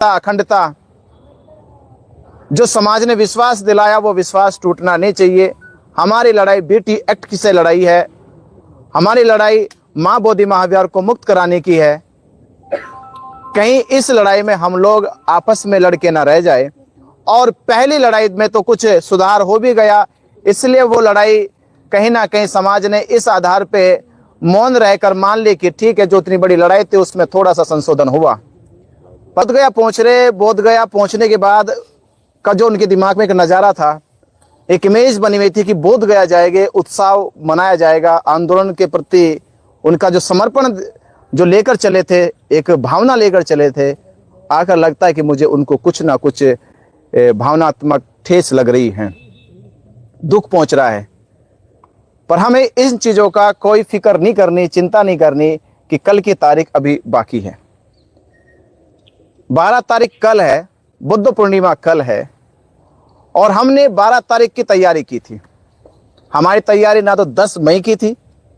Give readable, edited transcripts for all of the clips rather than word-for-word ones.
एकता अखंडता जो समाज ने विश्वास दिलाया वो विश्वास टूटना नहीं चाहिए। हमारी लड़ाई बीटी एक्ट की से लड़ाई है, हमारी लड़ाई मां बोधि महाविहार को मुक्त कराने की है। कहीं इस लड़ाई में हम लोग आपस में लड़के ना रह जाए। और पहली लड़ाई में तो कुछ सुधार हो भी गया, इसलिए वो लड़ाई कहीं ना कहीं समाज ने इस आधार पे मौन रहकर मान ली कि ठीक है, जो इतनी बड़ी लड़ाई थी उसमें थोड़ा सा संशोधन हुआ। बोध गया पहुंचने के बाद का जो उनके दिमाग में एक नज़ारा था, एक इमेज बनी हुई थी कि बोध गया जाएगा, उत्सव मनाया जाएगा, आंदोलन के प्रति उनका जो समर्पण जो लेकर चले थे, एक भावना लेकर चले थे, आकर लगता है कि मुझे उनको कुछ ना कुछ भावनात्मक ठेस लग रही है, दुख पहुंच रहा है। पर हमें इन चीज़ों का कोई फिक्र नहीं करनी, चिंता नहीं करनी कि कल की तारीख अभी बाकी है। 12 तारीख कल है, बुद्ध पूर्णिमा कल है, और हमने 12 तारीख की तैयारी की थी। हमारी तैयारी ना तो 10 मई की थी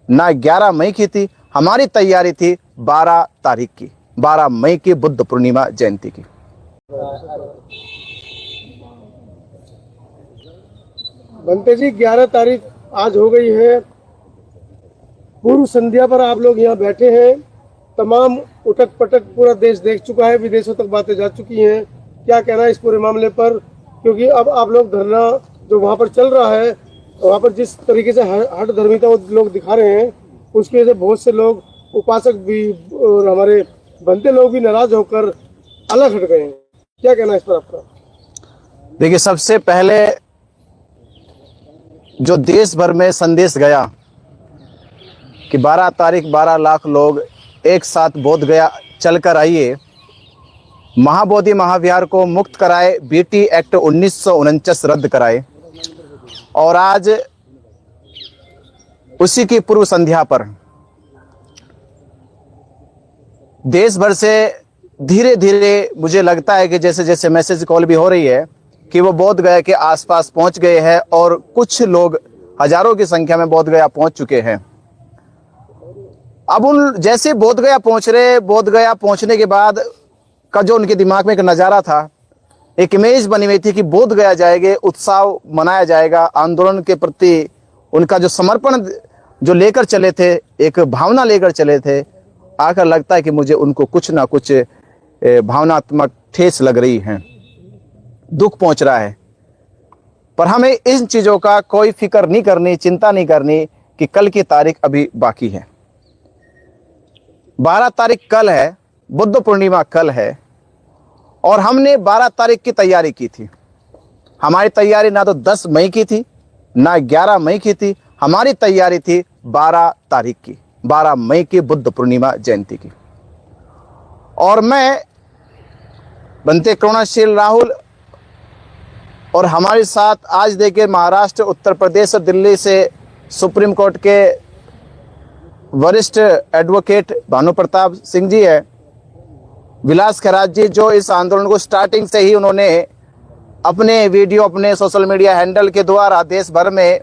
ना 11 मई की थी, हमारी तैयारी थी 12 तारीख की, 12 मई की बुद्ध पूर्णिमा जयंती की। बनते जी 11 तारीख आज हो गई है। पूर्व संध्या पर आप लोग यहाँ बैठे हैं। तमाम उठक पटक पूरा देश देख चुका है, विदेशों तक बातें जा चुकी हैं। क्या कहना है इस पूरे मामले पर? क्योंकि अब आप लोग धरना जो वहाँ पर चल रहा है, वहाँ पर जिस तरीके से हट धर्मिता वो लोग दिखा रहे हैं, उसकी वजह से बहुत से लोग, उपासक भी और हमारे बनते लोग भी नाराज होकर अलग हट गए हैं। क्या कहना है इस पर आपका? देखिए, सबसे पहले जो देश भर में संदेश गया कि 12 तारीख 12 लाख लोग एक साथ बोध गया चलकर आइए, महाबोधि महाविहार को मुक्त कराए, बीटी एक्ट 1949 रद्द कराए। और आज उसी की पूर्व संध्या पर देश भर से धीरे धीरे मुझे लगता है कि जैसे जैसे मैसेज कॉल भी हो रही है कि वो बोध गया के आसपास पहुंच गए हैं, और कुछ लोग हजारों की संख्या में बोध गया पहुंच चुके हैं। अब उन जैसे बोध गया पहुंच रहे, बोध गया पहुंचने के बाद का जो उनके दिमाग में एक नज़ारा था, एक इमेज बनी हुई थी कि बोध गया जाएगा, उत्सव मनाया जाएगा, आंदोलन के प्रति उनका जो समर्पण जो लेकर चले थे, एक भावना लेकर चले थे, आकर लगता है कि मुझे उनको कुछ ना कुछ भावनात्मक ठेस लग रही है, दुख पहुंच रहा है। पर हमें इन चीज़ों का कोई फिक्र नहीं करनी, चिंता नहीं करनी कि कल की तारीख अभी बाकी है। 12 तारीख कल है, बुद्ध पूर्णिमा कल है, और हमने 12 तारीख की तैयारी की थी। हमारी तैयारी ना तो 10 मई की थी ना 11 मई की थी, हमारी तैयारी थी 12 तारीख की, 12 मई की बुद्ध पूर्णिमा जयंती की। और मैं बनते करुणाशील राहुल और हमारे साथ आज देखिए महाराष्ट्र, उत्तर प्रदेश और दिल्ली से सुप्रीम कोर्ट के वरिष्ठ एडवोकेट भानु प्रताप सिंह जी है, विलास खैरात जी, जो इस आंदोलन को स्टार्टिंग से ही उन्होंने अपने वीडियो, अपने सोशल मीडिया हैंडल के द्वारा देश भर में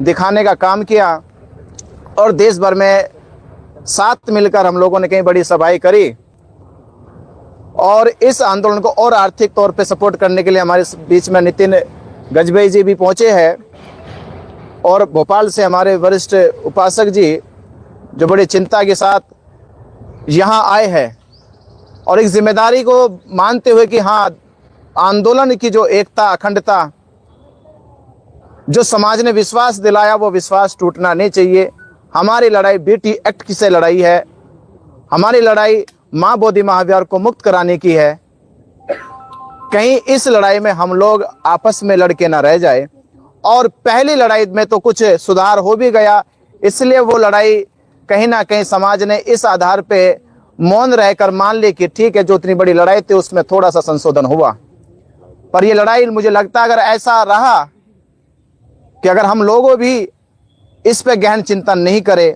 दिखाने का काम किया, और देश भर में साथ मिलकर हम लोगों ने कई बड़ी सभाएं करी। और इस आंदोलन को और आर्थिक तौर पे सपोर्ट करने के लिए हमारे बीच में नितिन गजबेई जी भी पहुंचे हैं, और भोपाल से हमारे वरिष्ठ उपासक जी जो बड़ी चिंता के साथ यहाँ आए हैं, और एक जिम्मेदारी को मानते हुए कि हाँ, आंदोलन की जो एकता अखंडता जो समाज ने विश्वास दिलाया वो विश्वास टूटना नहीं चाहिए। हमारी लड़ाई बीटी एक्ट की से लड़ाई है, हमारी लड़ाई मां बोधि महाविहार को मुक्त कराने की है। कहीं इस लड़ाई में हम लोग आपस में लड़के ना रह जाए। और पहली लड़ाई में तो कुछ सुधार हो भी गया, इसलिए वो लड़ाई कहीं ना कहीं समाज ने इस आधार पे मौन रहकर मान ली कि ठीक है, जो इतनी बड़ी लड़ाई थी उसमें थोड़ा सा संशोधन हुआ। पर ये लड़ाई मुझे लगता है अगर ऐसा रहा कि अगर हम लोगों भी इस पे गहन चिंतन नहीं करे,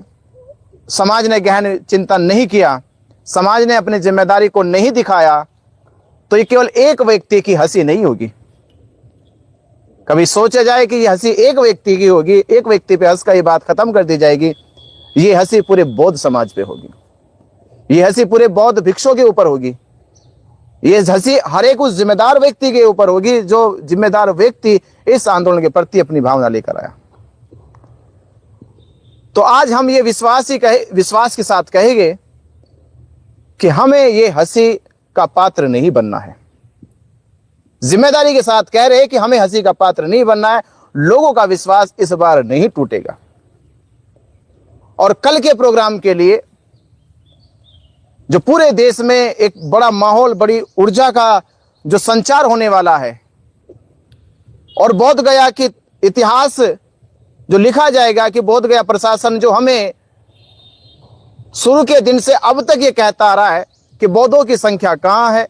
समाज ने गहन चिंतन नहीं किया, समाज ने अपनी जिम्मेदारी को नहीं दिखाया, तो ये केवल एक व्यक्ति की हंसी नहीं होगी। कभी सोचा जाए कि ये हंसी एक व्यक्ति की होगी, एक व्यक्ति पे हंस कर ये बात खत्म कर दी जाएगी, ये हंसी पूरे बौद्ध समाज पे होगी, ये हंसी पूरे बौद्ध भिक्षुओं के ऊपर होगी, ये हंसी हर एक उस जिम्मेदार व्यक्ति के ऊपर होगी जो जिम्मेदार व्यक्ति इस आंदोलन के प्रति अपनी भावना लेकर आया। तो आज हम ये विश्वास के साथ कहेंगे कि हमें ये हंसी का पात्र नहीं बनना है। जिम्मेदारी के साथ कह रहे हैं कि हमें हंसी का पात्र नहीं बनना है। लोगों का विश्वास इस बार नहीं टूटेगा। और कल के प्रोग्राम के लिए जो पूरे देश में एक बड़ा माहौल, बड़ी ऊर्जा का जो संचार होने वाला है और बोध गया कि इतिहास जो लिखा जाएगा कि बोध गया प्रशासन जो हमें शुरू के दिन से अब तक ये कहता आ रहा है कि बौद्धों की संख्या कहां है।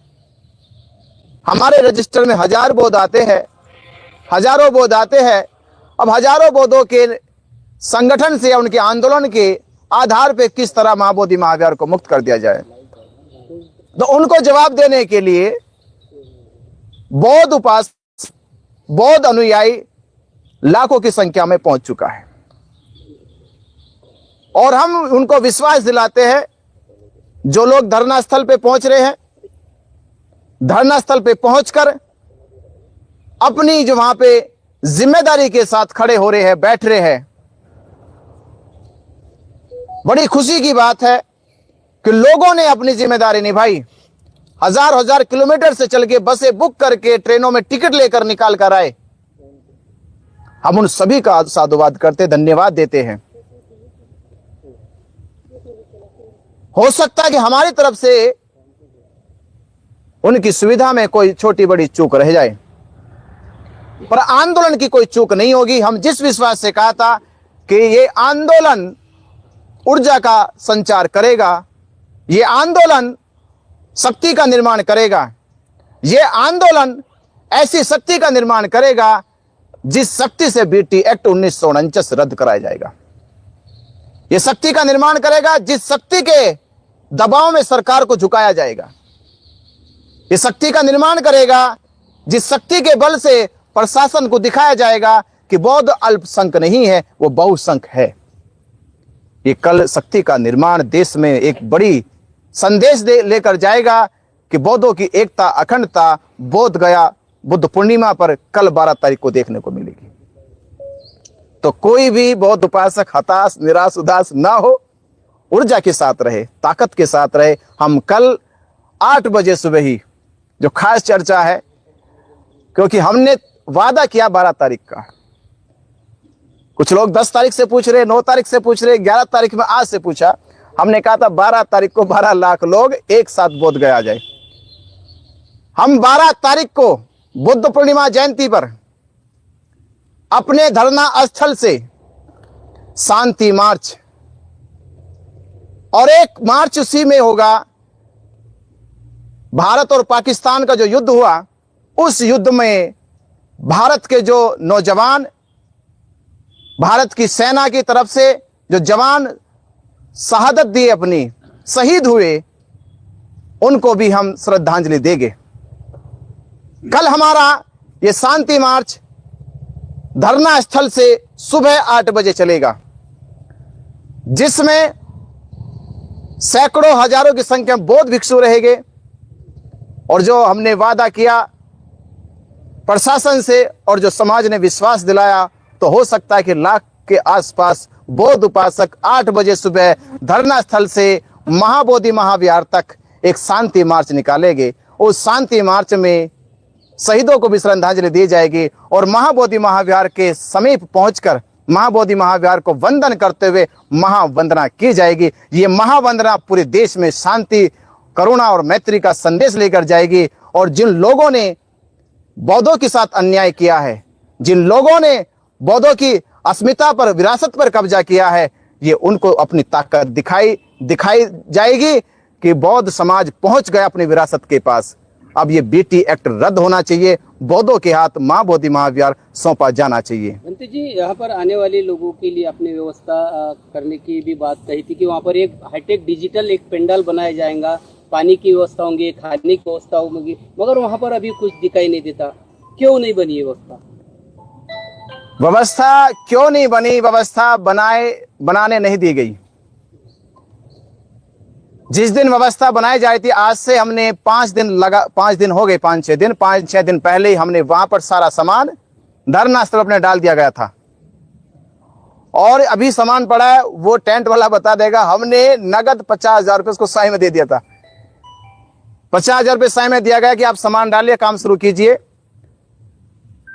हमारे रजिस्टर में 1000 बौद्ध आते हैं, हजारों बौद्ध आते हैं। अब हजारों बौद्धों के संगठन से या उनके आंदोलन के आधार पे किस तरह महाबोधि महाविहार को मुक्त कर दिया जाए, तो उनको जवाब देने के लिए बौद्ध उपासक, बौद्ध अनुयायी लाखों की संख्या में पहुंच चुका है। और हम उनको विश्वास दिलाते हैं, जो लोग धरना स्थल पे पहुंच रहे हैं, धरना स्थल पे पहुंचकर अपनी जो वहां पे जिम्मेदारी के साथ खड़े हो रहे हैं, बैठ रहे हैं, बड़ी खुशी की बात है कि लोगों ने अपनी जिम्मेदारी निभाई। हजार किलोमीटर से चल के बसें बुक करके ट्रेनों में टिकट लेकर निकाल कर आए। हम उन सभी का साधुवाद करते, धन्यवाद देते हैं। हो सकता है कि हमारी तरफ से उनकी सुविधा में कोई छोटी बड़ी चूक रह जाए, पर आंदोलन की कोई चूक नहीं होगी। हम जिस विश्वास से कहा था कि ये आंदोलन ऊर्जा का संचार करेगा, ये आंदोलन शक्ति का निर्माण करेगा, ये आंदोलन ऐसी शक्ति का निर्माण करेगा जिस शक्ति से बीटी एक्ट 1949 रद्द कराया जाएगा। ये शक्ति का निर्माण करेगा जिस शक्ति के दबाव में सरकार को झुकाया जाएगा। ये शक्ति का निर्माण करेगा जिस शक्ति के बल से प्रशासन को दिखाया जाएगा कि बौद्ध अल्पसंख्यक नहीं है, वो बहुसंख्यक है। ये कल शक्ति का निर्माण देश में एक बड़ी संदेश लेकर जाएगा कि बौद्धों की एकता, अखंडता बोध गया बुद्ध पूर्णिमा पर कल 12 तारीख को देखने को मिलेगी। तो कोई भी बौद्ध उपासक हताश, निराश, उदास ना हो, ऊर्जा के साथ रहे, ताकत के साथ रहे। हम कल 8 बजे सुबह ही जो खास चर्चा है, क्योंकि हमने वादा किया 12 तारीख का। कुछ लोग 10 तारीख से पूछ रहे, 9 तारीख से पूछ रहे, 11 तारीख में आज से पूछा। हमने कहा था 12 तारीख को 12 लाख लोग एक साथ बोध गया जाए। हम 12 तारीख को बुद्ध पूर्णिमा जयंती पर अपने धरना स्थल से शांति मार्च, और एक मार्च उसी में होगा भारत और पाकिस्तान का जो युद्ध हुआ, उस युद्ध में भारत के जो नौजवान, भारत की सेना की तरफ से जो जवान शहादत दिए, अपनी शहीद हुए, उनको भी हम श्रद्धांजलि देंगे। कल हमारा ये शांति मार्च धरना स्थल से सुबह 8 बजे चलेगा, जिसमें सैकड़ों हजारों की संख्या में बौद्ध भिक्षु रहेंगे। और जो हमने वादा किया प्रशासन से और जो समाज ने विश्वास दिलाया, तो हो सकता है कि लाख के आसपास बौद्ध उपासक 8 बजे सुबह धरना स्थल से महाबोधि महाविहार तक एक शांति मार्च निकालेंगे। उस शांति मार्च में शहीदों को भी श्रद्धांजलि दी जाएगी और महाबोधि महाविहार के समीप पहुंचकर महाबोधि महाविहार को वंदन करते हुए महावंदना की जाएगी। ये महावंदना पूरे देश में शांति, करुणा और मैत्री का संदेश लेकर जाएगी। और जिन लोगों ने बौद्धों के साथ अन्याय किया है, जिन लोगों ने बौद्धों की अस्मिता पर, विरासत पर कब्जा किया है, ये उनको अपनी ताकत दिखाई जाएगी कि बौद्ध समाज पहुंच गया अपनी विरासत के पास। अब ये बीटी एक्ट रद्द होना चाहिए, बौद्धों के हाथ महाबोधि महाविहार सौंपा जाना चाहिए। बंते जी, यहाँ पर आने वाले लोगों के लिए आपने व्यवस्था करने की भी बात कही थी कि वहाँ पर एक हाईटेक डिजिटल एक पंडाल बनाया जाएगा, पानी की व्यवस्था होंगी, खाने की व्यवस्था होगी, मगर वहाँ पर अभी कुछ दिखाई नहीं देता। क्यों नहीं बनी व्यवस्था? व्यवस्था क्यों नहीं बनी? व्यवस्था बनाने नहीं दी गई। जिस दिन व्यवस्था बनाई जाती थी, आज से हमने 5 दिन हो गए, 5-6 दिन पहले ही हमने वहां पर सारा सामान धरना स्थल अपने डाल दिया गया था। और अभी सामान पड़ा है, वो टेंट वाला बता देगा। हमने नगद 50,000 रुपये उसको साई में दे दिया था। 50,000 रुपये साई में दिया गया कि आप सामान डालिए, काम शुरू कीजिए।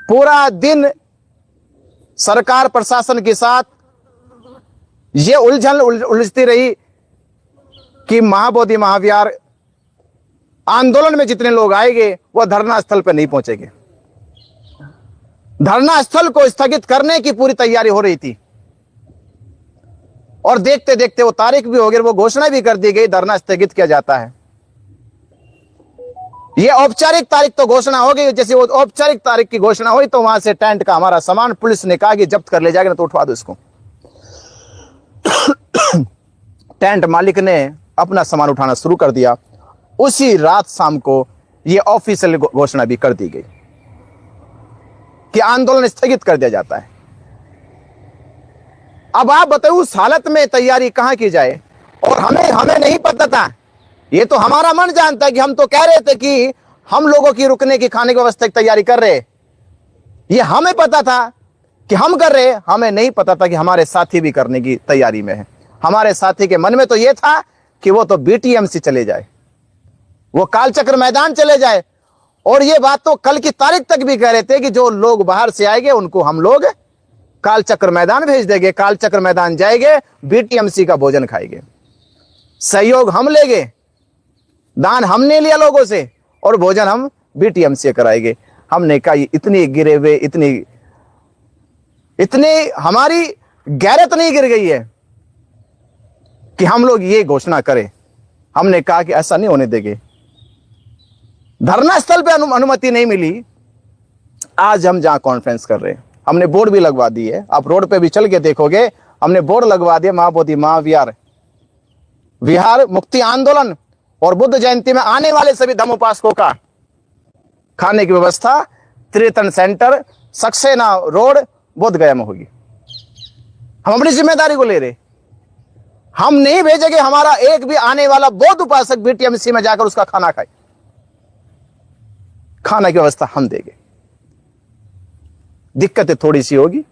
पूरा दिन सरकार प्रशासन के साथ ये उलझन उलझती रही कि महाबोधि महाविहार आंदोलन में जितने लोग आएंगे वो धरना स्थल पर नहीं पहुंचेंगे। धरना स्थल को स्थगित करने की पूरी तैयारी हो रही थी और देखते देखते वो तारीख भी हो गई, वो घोषणा भी कर दी गई, धरना स्थगित किया जाता है। ये औपचारिक तारीख तो घोषणा हो गई। जैसे वो औपचारिक तारीख की घोषणा हुई तो वहां से टेंट का हमारा सामान पुलिस ने कहा कि जब्त कर ले जाएगा, ना तो उठवा दो इसको। टेंट मालिक ने अपना सामान उठाना शुरू कर दिया। उसी रात शाम को ये ऑफिशियल घोषणा भी कर दी गई कि आंदोलन स्थगित कर दिया जाता है। अब आप बताओ उस हालत में तैयारी कहां की जाए। और हमें नहीं पता था, ये तो हमारा मन जानता है कि हम तो कह रहे थे कि हम लोगों की रुकने की, खाने की व्यवस्था की तैयारी कर रहे। ये हमें पता था कि हम कर रहे, हमें नहीं पता था कि हमारे साथी भी करने की तैयारी में है। हमारे साथी के मन में तो ये था कि वो तो बीटीएमसी चले जाए, वो कालचक्र मैदान चले जाए। और ये बात तो कल की तारीख तक भी कह रहे थे कि जो लोग बाहर से आएंगे उनको हम लोग कालचक्र मैदान भेज देंगे, कालचक्र मैदान जाएंगे, बीटीएमसी का भोजन खाएंगे, सहयोग हम लेंगे, दान हमने लिया लोगों से और भोजन हम बीटीएमसी कराएंगे। हमने कहा इतनी गिरे हुए, इतनी हमारी गैरत नहीं गिर गई है कि हम लोग ये घोषणा करें। हमने कहा कि ऐसा नहीं होने देंगे। धरना स्थल पे अनुमति नहीं मिली। आज हम जहां कॉन्फ्रेंस कर रहे हैं, हमने बोर्ड भी लगवा दी है। आप रोड पे भी चल के देखोगे, हमने बोर्ड लगवा दिया, महाबोधि महाविहार विहार मुक्ति आंदोलन और बुद्ध जयंती में आने वाले सभी धम्म उपासकों का खाने की व्यवस्था त्रितन सेंटर, सक्सेना रोड, बोध गया में होगी। हम अपनी जिम्मेदारी को ले रहे। हम नहीं भेजेंगे हमारा एक भी आने वाला बौद्ध उपासक बीटीएमसी में जाकर उसका खाना खाए। खाना की व्यवस्था हम देंगे। दिक्कतें थोड़ी सी होगी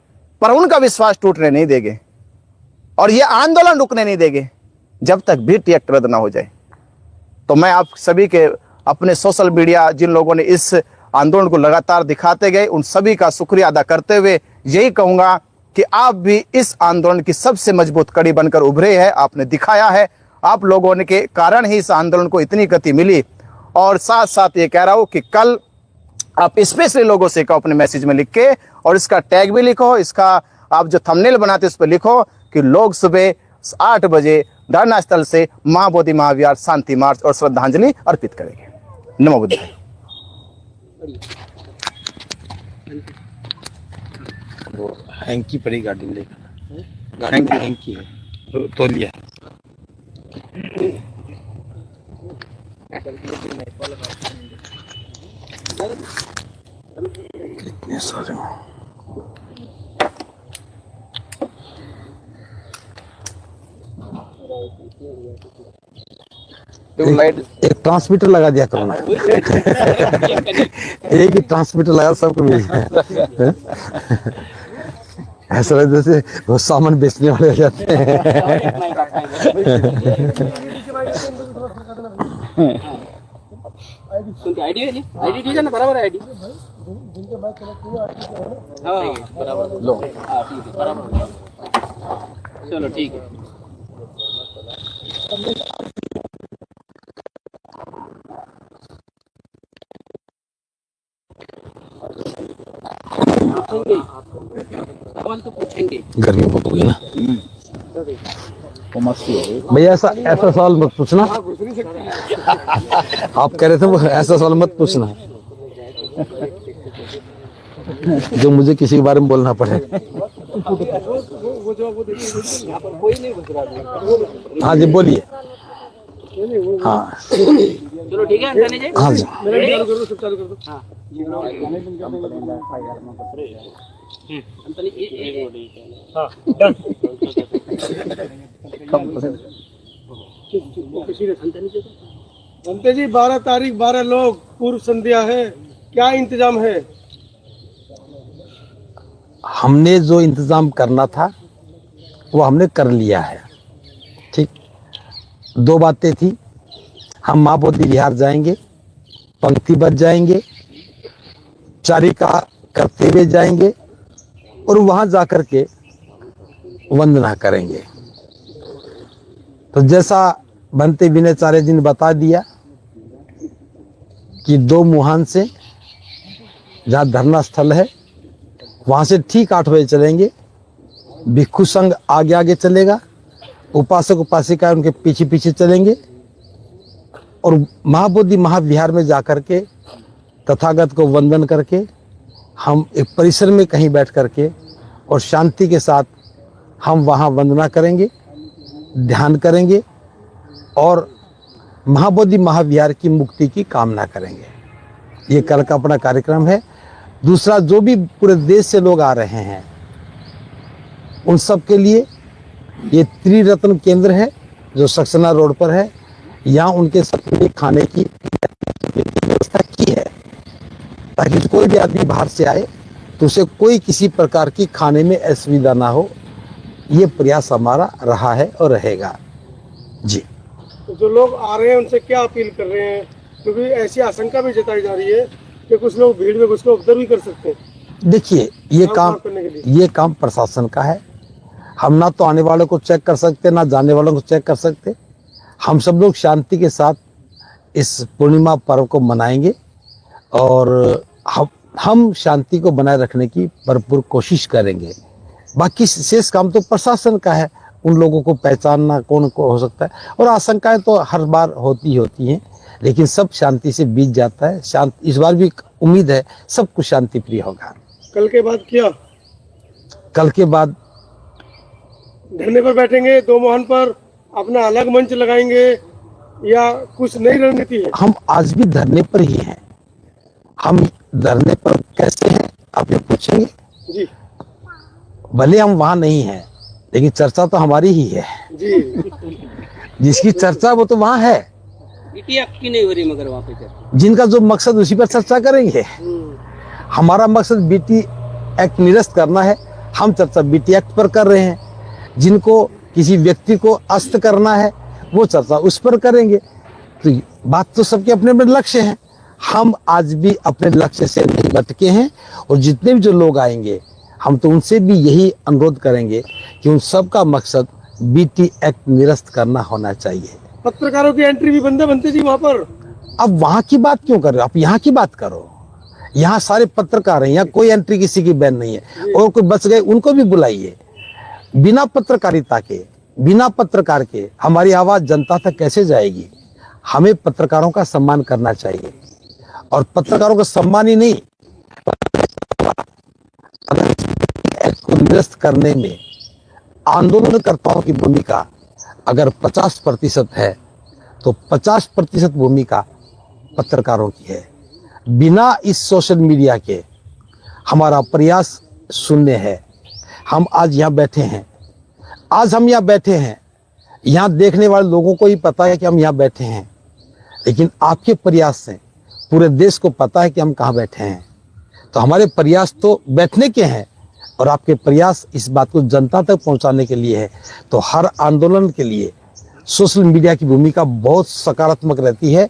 पर उनका विश्वास टूटने नहीं देंगे और यह आंदोलन रुकने नहीं देंगे जब तक बीटी एक्ट रद्द ना हो जाए। तो मैं आप सभी के अपने सोशल मीडिया जिन लोगों ने इस आंदोलन को लगातार दिखाते गए उन सभी का शुक्रिया अदा करते हुए यही कहूंगा कि आप भी इस आंदोलन की सबसे मजबूत कड़ी बनकर उभरे हैं। आपने दिखाया है, आप लोगों ने के कारण ही इस आंदोलन को इतनी गति मिली। और साथ साथ ये कह रहा हूं कि कल आप स्पेशली लोगों से कहो अपने मैसेज में लिख के, और इसका टैग भी लिखो, इसका आप जो थंबनेल बनाते उस पर लिखो कि लोग सुबह 8 बजे धरना स्थल से महाबोधि महाविहार शांति मार्च और श्रद्धांजलि अर्पित करेंगे। नमो बुद्धाय। हैंकी पड़ी गाड़ी में लेकर, हैंकी है तो लिया। कितने सारे एक ट्रांसमीटर लगा दिया करो ना। एक ही ट्रांसमीटर लगा सबको मिल जाए। ऐसा लगता जैसे वो सामान बेचने वाले हो जाते हैं। आईडी ठीक है ना, बराबर है आईडी। हाँ बराबर लो, हाँ ठीक है बराबर। चलो ठीक है। सवाल तो पूछेंगे। गर्मी बहुत हो गई ना भैया, ऐसा सवाल मत पूछना। आप कह रहे थे वो ऐसा सवाल मत पूछना जो मुझे किसी के बारे में बोलना पड़े। हाँ जी बोलिए। हाँ चलो ठीक है अंकल जी। हाँ जी चालू कर दो। हाँ हाँ डन। Okay, serious. बनते जी 12 तारीख 12 लोग, पूर्व संध्या है, क्या इंतजाम है? हमने जो इंतजाम करना था वो हमने कर लिया है। ठीक, 2 बातें थी, हम माँ बोधि विहार जाएंगे, पंक्तिबद्ध जाएंगे, चारिका करते हुए जाएंगे और वहां जाकर के वंदना करेंगे। तो जैसा बनते विनयचार्य जी ने बता दिया कि 2 मुहान से जहाँ धरना स्थल है वहां से ठीक 8 बजे चलेंगे। भिक्षु संघ आगे आगे चलेगा, उपासक उपासिका उनके पीछे पीछे चलेंगे और महाबोधि महाविहार में जाकर के तथागत को वंदन करके हम एक परिसर में कहीं बैठ करके और शांति के साथ हम वहाँ वंदना करेंगे, ध्यान करेंगे और महाबोधि महाविहार की मुक्ति की कामना करेंगे। ये कल का अपना कार्यक्रम है। दूसरा, जो भी पूरे देश से लोग आ रहे हैं उन सब के लिए ये त्रिरत्न केंद्र है जो सक्सेना रोड पर है। यहाँ उनके सबके खाने की व्यवस्था की है ताकि कोई भी आदमी बाहर से आए तो उसे कोई किसी प्रकार की खाने में असुविधा ना हो। ये प्रयास हमारा रहा है और रहेगा जी। तो जो लोग आ रहे हैं उनसे क्या अपील कर रहे हैं? क्योंकि ऐसी आशंका भी जताई जा रही है कि कुछ लोग भीड़ में घुसकर उपद्रव भी कर सकते हैं। देखिए, ये काम प्रशासन का है। हम ना तो आने वालों को चेक कर सकते, ना जाने वालों को चेक कर सकते। हम सब लोग शांति के साथ इस पूर्णिमा पर्व को मनाएंगे और हम शांति को बनाए रखने की भरपूर कोशिश करेंगे। बाकी शेष काम तो प्रशासन का है, उन लोगों को पहचानना कौन को हो सकता है। और आशंकाएं तो हर बार होती हैं, लेकिन सब शांति से बीत जाता है। शांत इस बार भी उम्मीद है सब कुछ शांति प्रिय होगा। कल के बाद क्या? कल के बाद धरने पर बैठेंगे, 2 मुहान पर अपना अलग मंच लगाएंगे या कुछ नई रणनीति है? हम आज भी धरने पर ही हैं। हम धरने पर कैसे हैं आप ये पूछेंगे जी। भले हम वहां नहीं हैं लेकिन चर्चा तो हमारी ही है जी। जिसकी चर्चा वो तो वहां है। बीटी एक्ट की नहीं हो रही मगर वहाँ पे चर्चा, जिनका जो मकसद उसी पर चर्चा करेंगे। हमारा मकसद बीटी एक्ट निरस्त करना है, हम चर्चा बीटी एक्ट पर कर रहे हैं। जिनको किसी व्यक्ति को अस्त करना है वो चर्चा उस पर करेंगे। तो बात तो सबके अपने अपने लक्ष्य हैं। हम आज भी अपने लक्ष्य से नहीं भटके हैं और जितने भी जो लोग आएंगे हम तो उनसे भी यही अनुरोध करेंगे कि उन सब का मकसद बीटी एक्ट निरस्त करना होना चाहिए। पत्रकारों की एंट्री भी बंद है बनते जी वहाँ पर। अब वहां की बात क्यों कर रहे हो आप? यहाँ की बात करो। यहाँ सारे पत्रकार हैं, यहाँ कोई एंट्री किसी की बैन नहीं है। और कोई बच गए उनको भी बुलाइए। बिना पत्रकारिता के, बिना पत्रकार के हमारी आवाज जनता तक कैसे जाएगी? हमें पत्रकारों का सम्मान करना चाहिए और पत्रकारों का सम्मान ही नहीं, को निरस्त करने में आंदोलनकर्ताओं की भूमिका अगर 50% है तो 50% भूमिका पत्रकारों की है। बिना इस सोशल मीडिया के हमारा प्रयास शून्य है। हम आज यहाँ बैठे हैं, आज हम यहाँ बैठे हैं, यहाँ देखने वाले लोगों को ही पता है कि हम यहाँ बैठे हैं, लेकिन आपके प्रयास से पूरे देश को पता है कि हम कहाँ बैठे हैं। तो हमारे प्रयास तो बैठने के हैं और आपके प्रयास इस बात को जनता तक पहुंचाने के लिए है। तो हर आंदोलन के लिए सोशल मीडिया की भूमिका बहुत सकारात्मक रहती है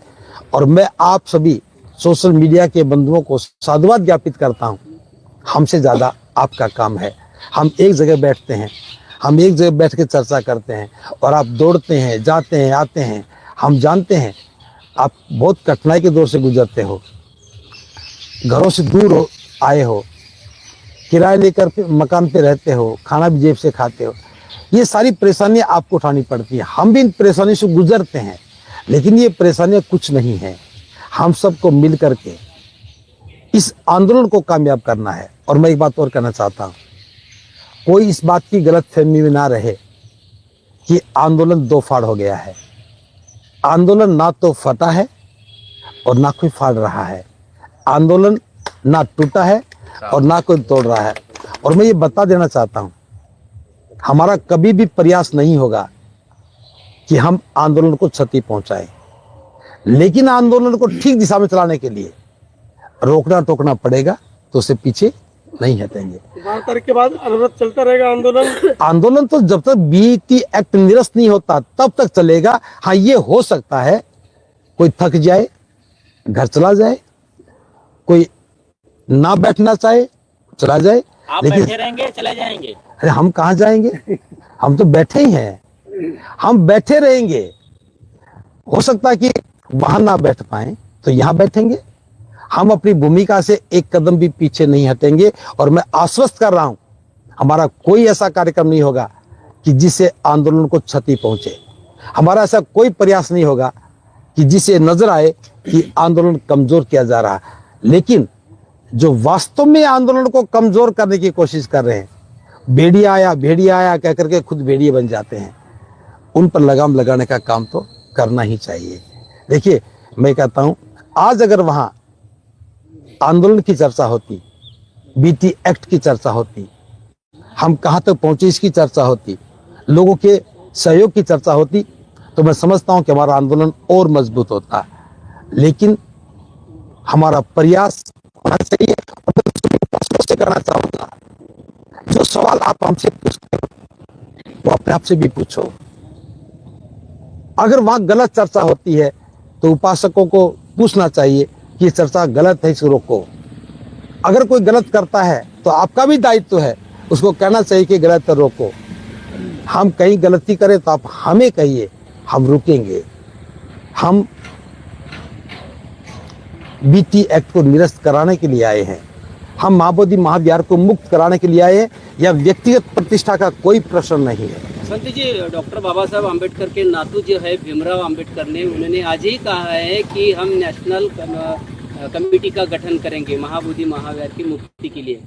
और मैं आप सभी सोशल मीडिया के बंधुओं को साधुवाद ज्ञापित करता हूं। हमसे ज़्यादा आपका काम है। हम एक जगह बैठते हैं, हम एक जगह बैठ के चर्चा करते हैं और आप दौड़ते हैं, जाते हैं, आते हैं। हम जानते हैं आप बहुत कठिनाई के दौर से गुजरते हो, घरों से दूर आए हो, किराए लेकर मकान पे रहते हो, खाना भी जेब से खाते हो। ये सारी परेशानियां आपको उठानी पड़ती हैं। हम भी इन परेशानियों से गुजरते हैं, लेकिन ये परेशानियां कुछ नहीं है। हम सबको मिल करके इस आंदोलन को कामयाब करना है। और मैं एक बात और कहना चाहता हूँ, कोई इस बात की गलत फहमी में ना रहे कि आंदोलन दो फाड़ हो गया है। आंदोलन ना तो फटा है और ना कोई फाड़ रहा है। आंदोलन ना टूटा है और ना कोई तोड़ रहा है। और मैं ये बता देना चाहता हूँ, हमारा कभी भी प्रयास नहीं होगा कि हम आंदोलन को क्षति पहुंचाएं, लेकिन आंदोलन को ठीक दिशा में चलाने के लिए रोकना टोकना पड़ेगा, तो उससे पीछे नहीं हटेंगे। 12 तारीख के बाद अनवरत चलता रहेगा आंदोलन। आंदोलन तो जब तक बीटी एक्ट निरस्त नहीं होता तब तक चलेगा। हाँ, ये हो सकता है कोई थक जाए, घर चला जाए, कोई ना बैठना चाहे चला जाए, आप लेकिन बैठे रहेंगे, चले जाएंगे? अरे हम कहाँ जाएंगे, हम तो बैठे ही हैं, हम बैठे रहेंगे। हो सकता है कि वहां ना बैठ पाए तो यहाँ बैठेंगे। हम अपनी भूमिका से एक कदम भी पीछे नहीं हटेंगे, और मैं आश्वस्त कर रहा हूं, हमारा कोई ऐसा कार्यक्रम नहीं होगा कि जिससे आंदोलन को क्षति पहुंचे। हमारा ऐसा कोई प्रयास नहीं होगा कि जिसे नजर आए कि आंदोलन कमजोर किया जा रहा है। लेकिन जो वास्तव में आंदोलन को कमजोर करने की कोशिश कर रहे हैं, भेड़िया आया कह करके खुद भेड़िए बन जाते हैं, उन पर लगाम लगाने का काम तो करना ही चाहिए। देखिए, मैं कहता हूं, आज अगर वहां आंदोलन की चर्चा होती, बीटी एक्ट की चर्चा होती, हम कहां तक पहुंचे इसकी चर्चा होती, लोगों के सहयोग की चर्चा होती, तो मैं समझता हूं कि हमारा आंदोलन और मजबूत होता। लेकिन हमारा प्रयास होना चाहिए। और मैं स्पष्ट करना चाहूंगा, जो सवाल आप हमसे पूछते हो वो अपने आप से भी पूछो। अगर वहां गलत चर्चा होती है तो उपासकों को पूछना चाहिए कि ये चर्चा गलत है, इसको रोको। अगर कोई गलत करता है तो आपका भी दायित्व है उसको कहना चाहिए कि गलत है, रोको। हम कहीं गलती करें तो आप हमें कहिए, हम रुकेंगे। हम बीटी एक्ट को निरस्त कराने के लिए आए हैं, हम महाबोधि महाविहार को मुक्त कराने के लिए आए हैं। या व्यक्तिगत प्रतिष्ठा का कोई प्रश्न नहीं है। संत जी, डॉक्टर बाबा साहब आम्बेडकर के नातू जो है भीमराव आम्बेडकर ने, उन्होंने आज ही कहा है कि हम नेशनल कमेटी का गठन करेंगे महाबोधि महाविहार की मुक्ति के लिए।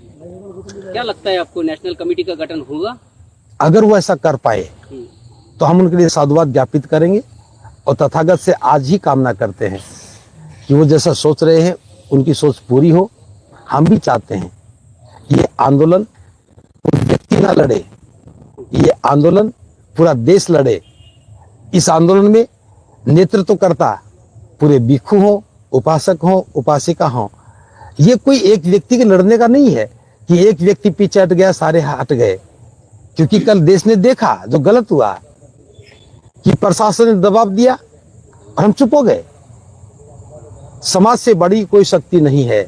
क्या लगता है आपको, नेशनल कमेटी का गठन होगा? अगर वो ऐसा कर पाए तो हम उनके लिए साधुवाद ज्ञापित करेंगे, और तथागत से आज ही कामना करते हैं कि वो जैसा सोच रहे हैं उनकी सोच पूरी हो। हम भी चाहते हैं ये आंदोलन कोई व्यक्ति ना लड़े, ये आंदोलन पूरा देश लड़े। इस आंदोलन में नेतृत्व करता पूरे भिक्षु हो, उपासक हो, उपासिका हो। ये कोई एक व्यक्ति के लड़ने का नहीं है कि एक व्यक्ति पीछे हट गया सारे हट गए। क्योंकि कल देश ने देखा जो गलत हुआ कि प्रशासन ने दबाव दिया और हम चुप हो गए। समाज से बड़ी कोई शक्ति नहीं है।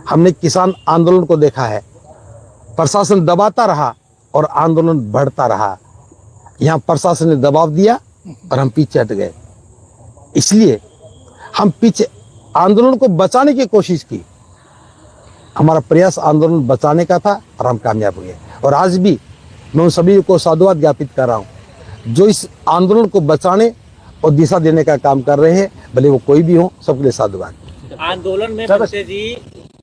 हमने किसान आंदोलन को देखा है, प्रशासन दबाता रहा और आंदोलन बढ़ता रहा। यहाँ प्रशासन ने दबाव दिया और हम पीछे हट गए। इसलिए हम पीछे आंदोलन को बचाने की कोशिश की। हमारा प्रयास आंदोलन बचाने का था और हम कामयाब हुए। और आज भी मैं उन सभी को साधुवाद ज्ञापित कर रहा हूँ जो इस आंदोलन को बचाने और दिशा देने का काम कर रहे हैं, भले वो कोई भी हो, सबके लिए साधुवाद। आंदोलन में बंते जी,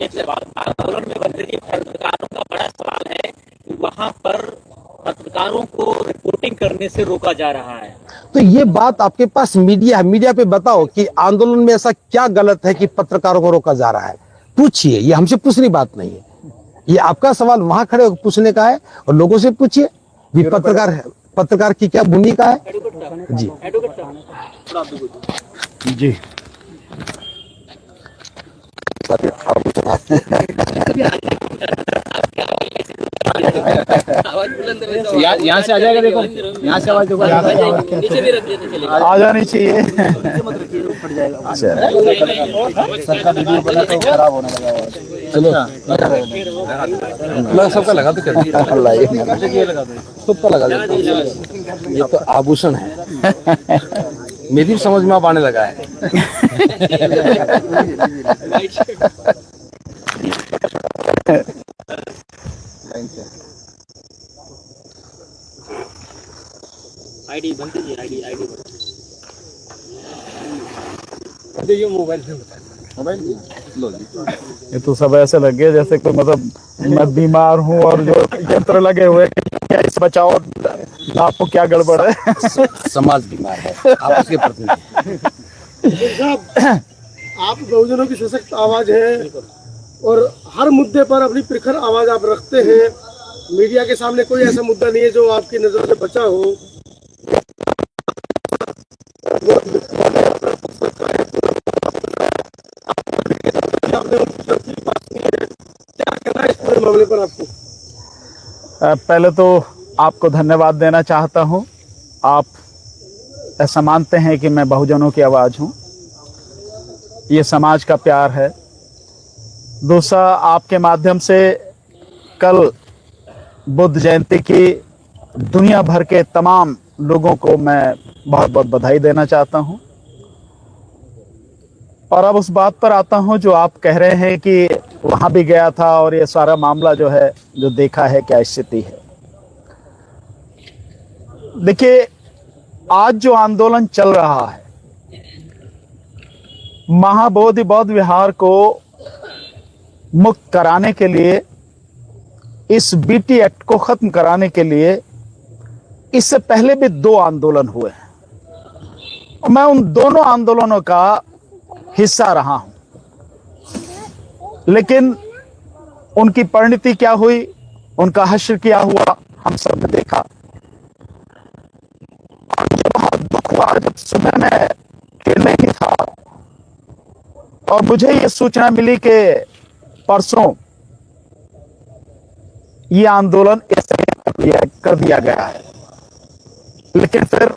एक सवाल, आंदोलन में बंते जी, पत्रकारों का बड़ा सवाल है कि वहां पर पत्रकारों को रिपोर्टिंग करने से रोका जा रहा है। तो ये बात आपके पास मीडिया है, मीडिया पे बताओ कि आंदोलन में ऐसा क्या गलत है कि पत्रकारों को रोका जा रहा है। पूछिए, ये हमसे पूछनी बात नहीं है। ये आपका सवाल वहां खड़े होकर पूछने का है, और लोगों से पूछिए भी पत्रकार की क्या भूमिका है। जी जी आवाज बुलंद यहाँ से आ जाएगा, देखो यहाँ से आवाज नीचे भी रख देते चले। आ जानी चाहिए। सबका वीडियो बना तो खराब होने लगा। चलो सबका लगा दो, सबका लगा दो। ये तो आभूषण है, मेरी भी समझ में अब आने लगा है। आईडी बनती जी, आईडी ये मोबाइल से ये तो सब ऐसे लग गए जैसे कोई, मतलब मैं बीमार हूँ और जो यंत्र लगे हुए क्या इस बचाओ, आपको क्या गड़बड़ है। समाज बीमार है, आप उसके प्रति। साहब, आप बहुजनों की सशक्त आवाज है और हर मुद्दे पर अपनी प्रखर आवाज आप रखते हैं। मीडिया के सामने कोई ऐसा मुद्दा नहीं है जो आपकी नजरों से बचा हो। मामले पर आपको पहले तो आपको धन्यवाद देना चाहता हूं। आप ऐसा मानते हैं कि मैं बहुजनों की आवाज़ हूं, ये समाज का प्यार है। दूसरा, आपके माध्यम से कल बुद्ध जयंती की दुनिया भर के तमाम लोगों को मैं बहुत बहुत बधाई देना चाहता हूं। और अब उस बात पर आता हूं जो आप कह रहे हैं कि वहां भी गया था और ये सारा मामला जो है, जो देखा है, क्या स्थिति है। देखिए, आज जो आंदोलन चल रहा है, महाबोधि बौद्ध विहार को मुक्त कराने के लिए, इस बीटी एक्ट को खत्म कराने के लिए, इससे पहले भी 2 आंदोलन हुए हैं और मैं उन दोनों आंदोलनों का हिस्सा रहा हूं। लेकिन उनकी परिणति क्या हुई, उनका हश्र क्या हुआ, हम सब ने देखा। बहुत दुख हुआ जब सुबह में खेलने ही था और मुझे ये सूचना मिली कि परसों ये आंदोलन कर दिया गया है। लेकिन फिर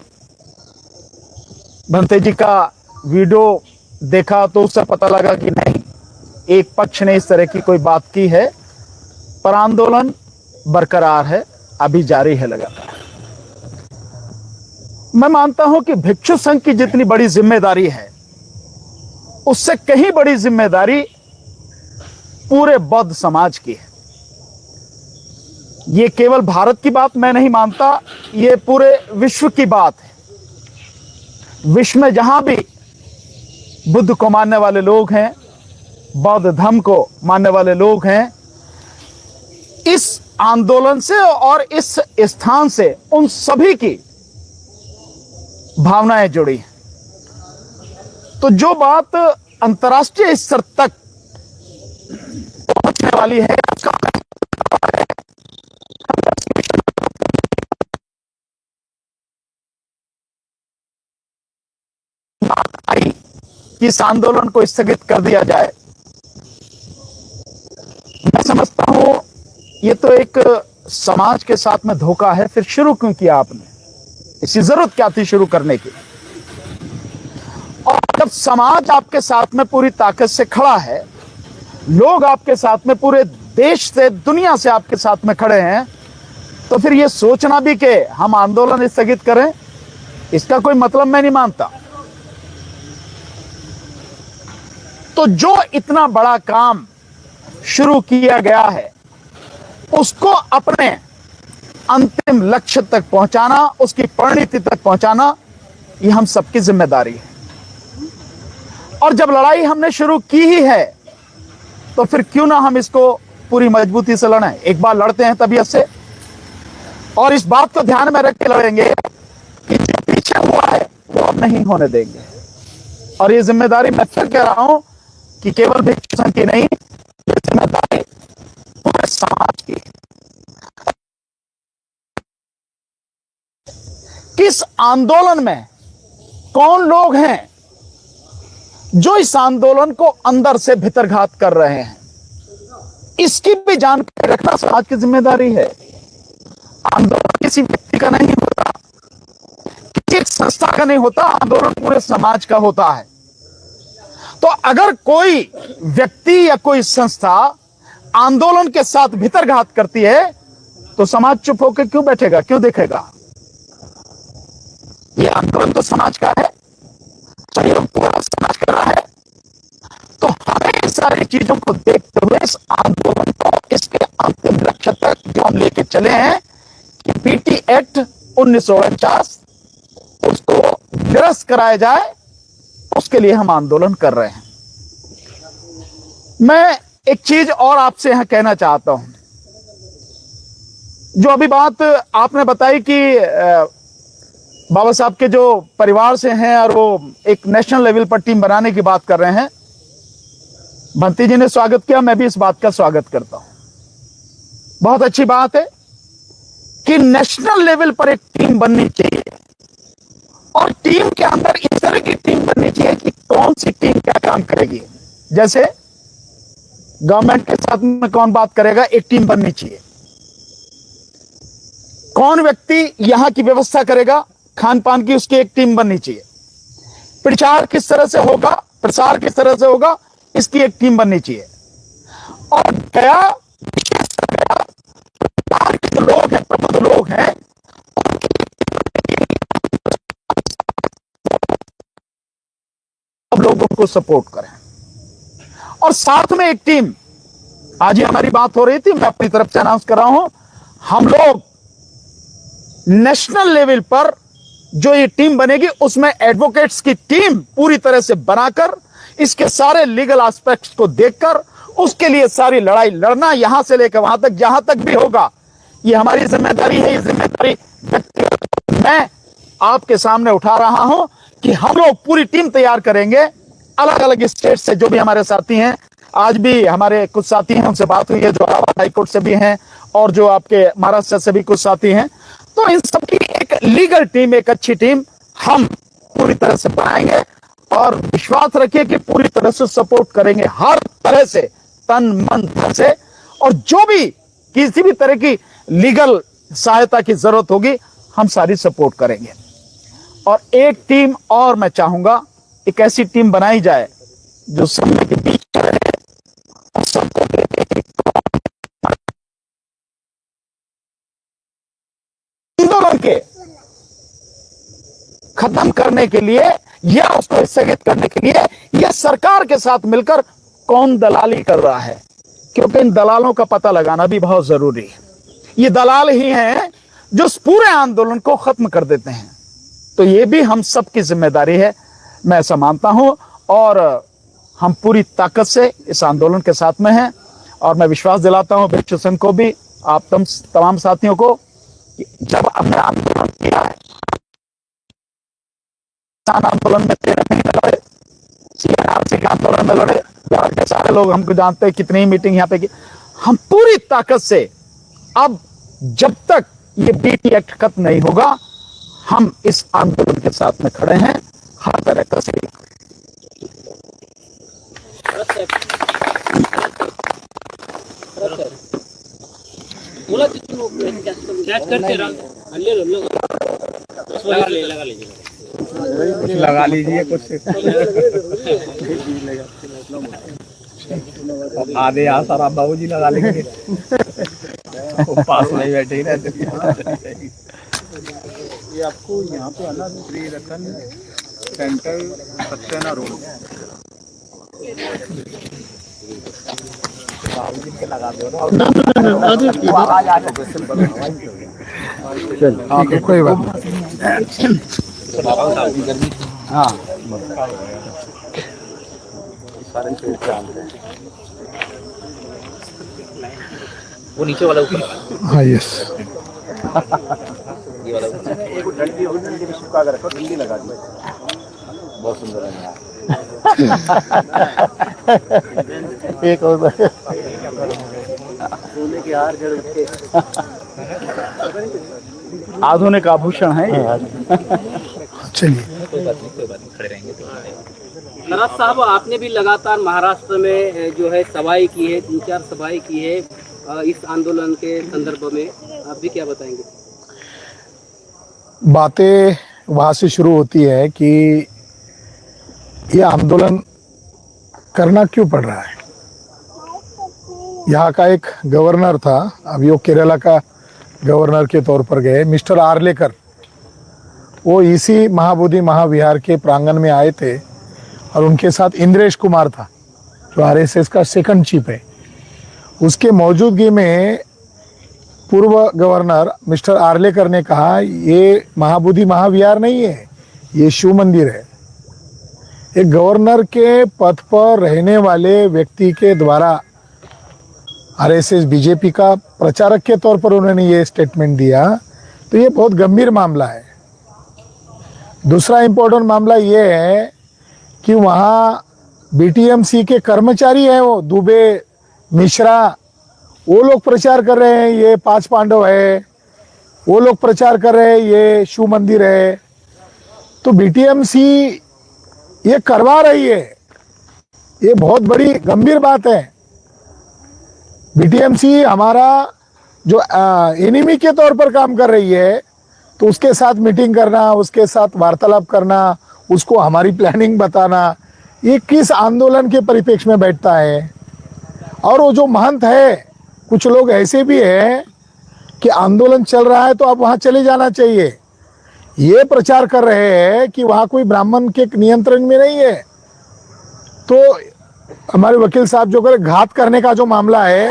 भंते जी का वीडियो देखा तो उससे पता लगा कि नहीं, एक पक्ष ने इस तरह की कोई बात की है, पर आंदोलन बरकरार है, अभी जारी है लगातार। मैं मानता हूं कि भिक्षु संघ की जितनी बड़ी जिम्मेदारी है, उससे कहीं बड़ी जिम्मेदारी पूरे बौद्ध समाज की है। ये केवल भारत की बात मैं नहीं मानता, ये पूरे विश्व की बात है। विश्व में जहां भी बुद्ध को मानने वाले लोग हैं, बौद्ध धर्म को मानने वाले लोग हैं, इस आंदोलन से और इस स्थान से उन सभी की भावनाएं जुड़ी हैं। तो जो बात अंतर्राष्ट्रीय स्तर तक पहुंचने वाली है, कि इस आंदोलन को स्थगित कर दिया जाए, मैं समझता हूं ये तो एक समाज के साथ में धोखा है। फिर शुरू क्यों किया आपने? इसकी जरूरत क्या थी शुरू करने की? और जब समाज आपके साथ में पूरी ताकत से खड़ा है, लोग आपके साथ में पूरे देश से, दुनिया से आपके साथ में खड़े हैं, तो फिर ये सोचना भी कि हम आंदोलन स्थगित करें, इसका कोई मतलब मैं नहीं मानता। तो जो इतना बड़ा काम शुरू किया गया है, उसको अपने अंतिम लक्ष्य तक पहुंचाना, उसकी परिणति तक पहुंचाना, ये हम सबकी जिम्मेदारी है। और जब लड़ाई हमने शुरू की ही है, तो फिर क्यों ना हम इसको पूरी मजबूती से लड़ें। एक बार लड़ते हैं तबीयत से, और इस बात को ध्यान में रख के लड़ेंगे कि जो पीछे हुआ है वो अब नहीं होने देंगे। और ये जिम्मेदारी मैं फिर कह रहा हूं कि केवल भिक्षु संघ की नहीं, ये जिम्मेदारी पूरे समाज की। किस आंदोलन में कौन लोग हैं जो इस आंदोलन को अंदर से भितरघात कर रहे हैं, इसकी भी जानकारी रखना समाज की जिम्मेदारी है। आंदोलन किसी व्यक्ति का नहीं होता, किसी संस्था का नहीं होता, आंदोलन पूरे समाज का होता है। तो अगर कोई व्यक्ति या कोई संस्था आंदोलन के साथ भितरघात करती है, तो समाज चुप होकर क्यों बैठेगा, क्यों देखेगा? ये आंदोलन तो समाज का है, सहयोग पूरा समाज कर रहा है। तो हमें इस सारी चीजों को देखते हुए इस आंदोलन को इसके अंतिम लक्ष्य तक जो हम लेके चले हैं कि बीटी एक्ट 1949 उसको निरस्त कराया जाए, उसके लिए हम आंदोलन कर रहे हैं। मैं एक चीज और आपसे यहां कहना चाहता हूं। जो अभी बात आपने बताई कि बाबा साहब के जो परिवार से हैं और वो एक नेशनल लेवल पर टीम बनाने की बात कर रहे हैं, बंटी जी ने स्वागत किया, मैं भी इस बात का स्वागत करता हूं। बहुत अच्छी बात है कि नेशनल लेवल पर एक टीम बननी चाहिए। और टीम के अंदर इस तरह की टीम बननी चाहिए कि कौन सी टीम क्या काम करेगी। जैसे गवर्नमेंट के साथ में कौन बात करेगा, एक टीम बननी चाहिए। कौन व्यक्ति यहां की व्यवस्था करेगा खान पान की, उसकी एक टीम बननी चाहिए। प्रचार किस तरह से होगा, प्रसार किस तरह से होगा, इसकी एक टीम बननी चाहिए। और गया के जो लोग हैं, प्रबुद्ध लोग हैं, सब लोगों को सपोर्ट करें। और साथ में एक टीम, आज ही हमारी बात हो रही थी, मैं अपनी तरफ से अनाउंस कर रहा हूं, हम लोग नेशनल लेवल पर जो ये टीम बनेगी उसमें एडवोकेट्स की टीम पूरी तरह से बनाकर इसके सारे लीगल एस्पेक्ट्स को देखकर उसके लिए सारी लड़ाई लड़ना, यहां से लेकर वहां तक, जहां तक भी होगा, ये हमारी जिम्मेदारी है। ये जिम्मेदारी व्यक्तिगत मैं आपके सामने उठा रहा हूं कि हम लोग पूरी टीम तैयार करेंगे। अलग अलग स्टेट से जो भी हमारे साथी हैं, आज भी हमारे कुछ साथी हैं, उनसे बात हुई है जो इलाहाबाद हाईकोर्ट से भी हैं और जो आपके महाराष्ट्र से भी कुछ साथी हैं, तो इन सबकी एक लीगल टीम, एक अच्छी टीम हम पूरी तरह से बनाएंगे। और विश्वास रखिए कि पूरी तरह से सपोर्ट करेंगे, हर तरह से, तन मन धन से। और जो भी किसी भी तरह की लीगल सहायता की जरूरत होगी, हम सारी सपोर्ट करेंगे। और एक टीम और मैं चाहूंगा, एक ऐसी टीम बनाई जाए जो समय के बीच रहे और सबको आंदोलन के खत्म करने के लिए या उसको स्थगित करने के लिए या सरकार के साथ मिलकर कौन दलाली कर रहा है, क्योंकि इन दलालों का पता लगाना भी बहुत जरूरी है। ये दलाल ही हैं जो इस पूरे आंदोलन को खत्म कर देते हैं। तो ये भी हम सबकी जिम्मेदारी है, मैं ऐसा मानता हूं। और हम पूरी ताकत से इस आंदोलन के साथ में हैं। और मैं विश्वास दिलाता हूं भिक्षु संघ को भी, आप तमाम साथियों को, कि जब हमने आंदोलन किया है, आंदोलन में 13 महीने लड़े, CNRC के आंदोलन में लड़े, बिहार के सारे लोग हमको जानते हैं, कितनी मीटिंग यहाँ पे की। हम पूरी ताकत से अब जब तक ये BT एक्ट खत्म नहीं होगा, हम इस आंदोलन के साथ में खड़े हैं, हर तरह का से। कुछ लगा लीजिए, कुछ आधे आसाराम बाबू जी लगा लेंगे, वो पास में बैठे ही रहते। ये आपको यहाँ पे आना, श्री रतन सेंटर सत्यना रोड के लगा दो ना, आवाज आ जाए। कोई बात नहीं। हाँ, वो नीचे वाला ऊपर, हाँ, यस। ये वाला ठंडी लगा दी, बहुत सुंदर है। एक और सोने के हार जड़ के आधुनिक आभूषण है। चलिए, कोई बात नहीं, खड़े रहेंगे। नराज साहब, आपने भी लगातार महाराष्ट्र में जो है सभाएं की है, 3-4 सभाएं की है इस आंदोलन के संदर्भ में, आप भी क्या बताएंगे? बातें वहाँ से शुरू होती है कि ये आंदोलन करना क्यों पड़ रहा है। यहाँ का एक गवर्नर था, अभी वो केरला का गवर्नर के तौर पर गए, मिस्टर आर्लेकर। वो इसी महाबोधि महाविहार के प्रांगण में आए थे और उनके साथ इंद्रेश कुमार था जो RSS का सेकंड चीफ है। उसके मौजूदगी में पूर्व गवर्नर मिस्टर आर्लेकर ने कहा, ये महाबोधि महाविहार नहीं है, ये शिव मंदिर है। एक गवर्नर के पद पर रहने वाले व्यक्ति के द्वारा RSS बीजेपी का प्रचारक के तौर पर उन्होंने ये स्टेटमेंट दिया, तो ये बहुत गंभीर मामला है। दूसरा इम्पोर्टेंट मामला ये है कि वहाँ BTMC के कर्मचारी हैं, वो दुबे मिश्रा, वो लोग प्रचार कर रहे हैं ये 5 पांडव है, वो लोग प्रचार कर रहे हैं ये शिव मंदिर है। तो तो बीटीएमसी ये करवा रही है, ये बहुत बड़ी गंभीर बात है। बीटीएमसी हमारा जो एनिमी के तौर पर काम कर रही है, तो उसके साथ मीटिंग करना, उसके साथ वार्तालाप करना, उसको हमारी प्लानिंग बताना, ये किस आंदोलन के परिप्रेक्ष्य में बैठता है। और वो जो महंत है, कुछ लोग ऐसे भी हैं कि आंदोलन चल रहा है तो आप वहाँ चले जाना चाहिए, ये प्रचार कर रहे हैं कि वहाँ कोई ब्राह्मण के नियंत्रण में नहीं है। तो हमारे वकील साहब जो करे, घात करने का जो मामला है,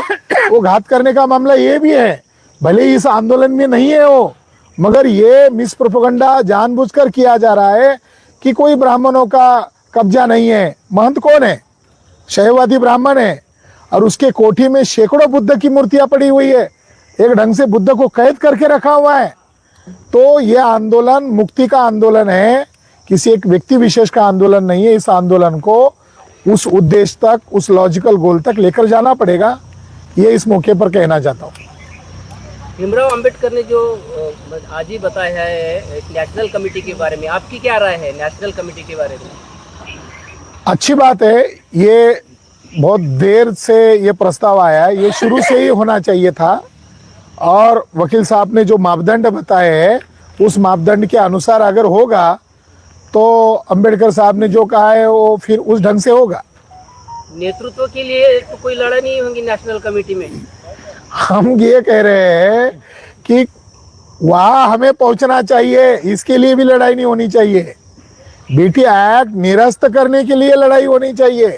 वो घात करने का मामला ये भी है, भले ही इस आंदोलन में नहीं है वो, मगर ये मिस प्रोपेगेंडा जानबूझकर किया जा रहा है कि कोई ब्राह्मणों का कब्जा नहीं है। महंत कौन है? शैववादी ब्राह्मण है, और उसके कोठी में सैकड़ों बुद्ध की मूर्तियां पड़ी हुई है, एक ढंग से बुद्ध को कैद करके रखा हुआ है। तो ये आंदोलन मुक्ति का आंदोलन है, किसी एक व्यक्ति विशेष का आंदोलन नहीं है। इस आंदोलन को उस उद्देश्य तक, उस लॉजिकल गोल तक लेकर जाना पड़ेगा, ये इस मौके पर कहना चाहता हूँ। भीमराव अंबेडकर ने जो आज ही बताया है एक नेशनल कमेटी के बारे में, आपकी क्या राय है नेशनल कमेटी के बारे में? अच्छी बात है, ये बहुत देर से ये प्रस्ताव आया है, ये शुरू से ही होना चाहिए था। और वकील साहब ने जो मापदंड बताए हैं, उस मापदंड के अनुसार अगर होगा तो अंबेडकर साहब ने जो कहा है वो फिर उस ढंग से होगा। नेतृत्व के लिए तो कोई लड़ाई नहीं होगी नेशनल कमेटी में? हम ये कह रहे हैं कि वहाँ हमें पहुंचना चाहिए, इसके लिए भी लड़ाई नहीं होनी चाहिए। बीटी एक्ट निरस्त करने के लिए लड़ाई होनी चाहिए।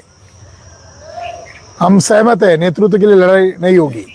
हम सहमत है, नेतृत्व के लिए लड़ाई नहीं होगी।